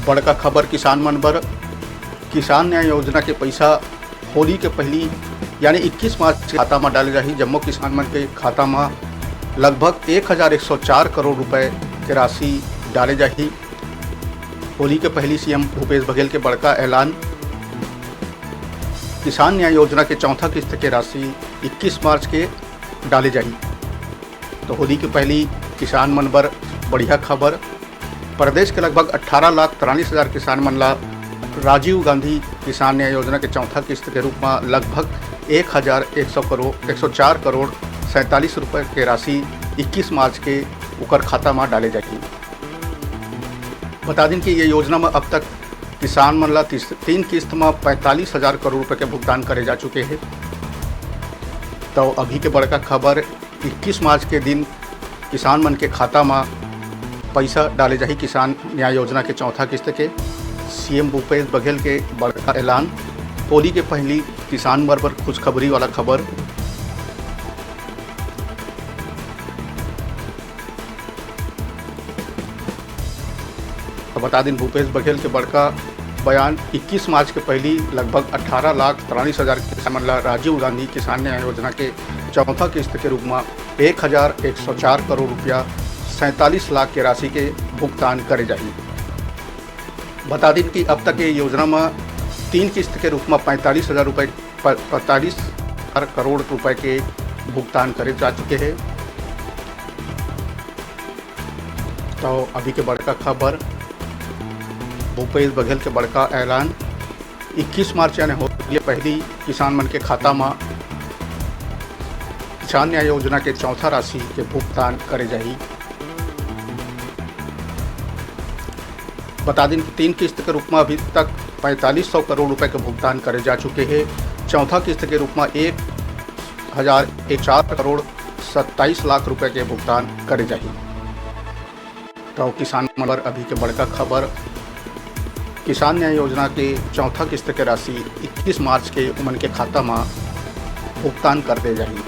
बड़का खबर किसान मन बर। किसान न्याय योजना के पैसा होली के पहली यानी 21 मार्च के खाता में डाले जाही। जम्मो किसान मन के खाता में लगभग 1104 करोड़ रुपए के राशि डाले जाही। होली के पहली सीएम भूपेश बघेल के बड़का ऐलान। किसान न्याय योजना के चौथा किस्त के राशि 21 मार्च के डाले जाही। तो होली के पहली किसान मन बर बढ़िया खबर। प्रदेश के लगभग 18,43,000 किसान मन ला राजीव गांधी किसान न्याय योजना के चौथा किस्त के रूप में लगभग 1,104 करोड़ 47 रुपये के राशि 21 मार्च के उकर खाता में डाले जाएगी। बता दें कि ये योजना में अब तक किसान मन ला 3 किस्त में 45,000 करोड़ रुपये के भुगतान करे जा चुके हैं। तो अभी के बड़का खबर 21 मार्च के दिन किसान मन के खाता में पैसा डाले जाही। किसान न्याय योजना के चौथा किस्त के सीएम भूपेश बघेल के बड़का ऐलान। होली के पहली किसान मन पर खुशखबरी वाला खबर। तो बता दें भूपेश बघेल के बड़का बयान। 21 मार्च के पहली लगभग 18,43,000 किसान मन ला राजीव गांधी किसान न्याय योजना के चौथा किस्त के रूप में 1,104 करोड़ रुपया 47 लाख के राशि के भुगतान करे जाही। बता दें कि अब तक ये योजना में 3 किस्त के रूप में 45,000 करोड़ रुपए के भुगतान करे जा चुके हैं। तो अभी के बड़का खबर भूपेश बघेल के बड़का ऐलान। 21 मार्च यानी होली पहली किसान मन के खाता में किसान न्याय योजना के चौथा राशि के भुगतान करे जाही। बता दें कि 3 किस्त के रूप में अभी तक 4,500 करोड़ रुपए के भुगतान करे जा चुके हैं। चौथा किस्त के रूप में 1,004 करोड़ 27 लाख रुपए के भुगतान करे जाही। तो किसान मन पर अभी के बड़का खबर। किसान न्याय योजना के चौथा किस्त के राशि 21 मार्च के उमन के खाता में भुगतान कर दे जाही।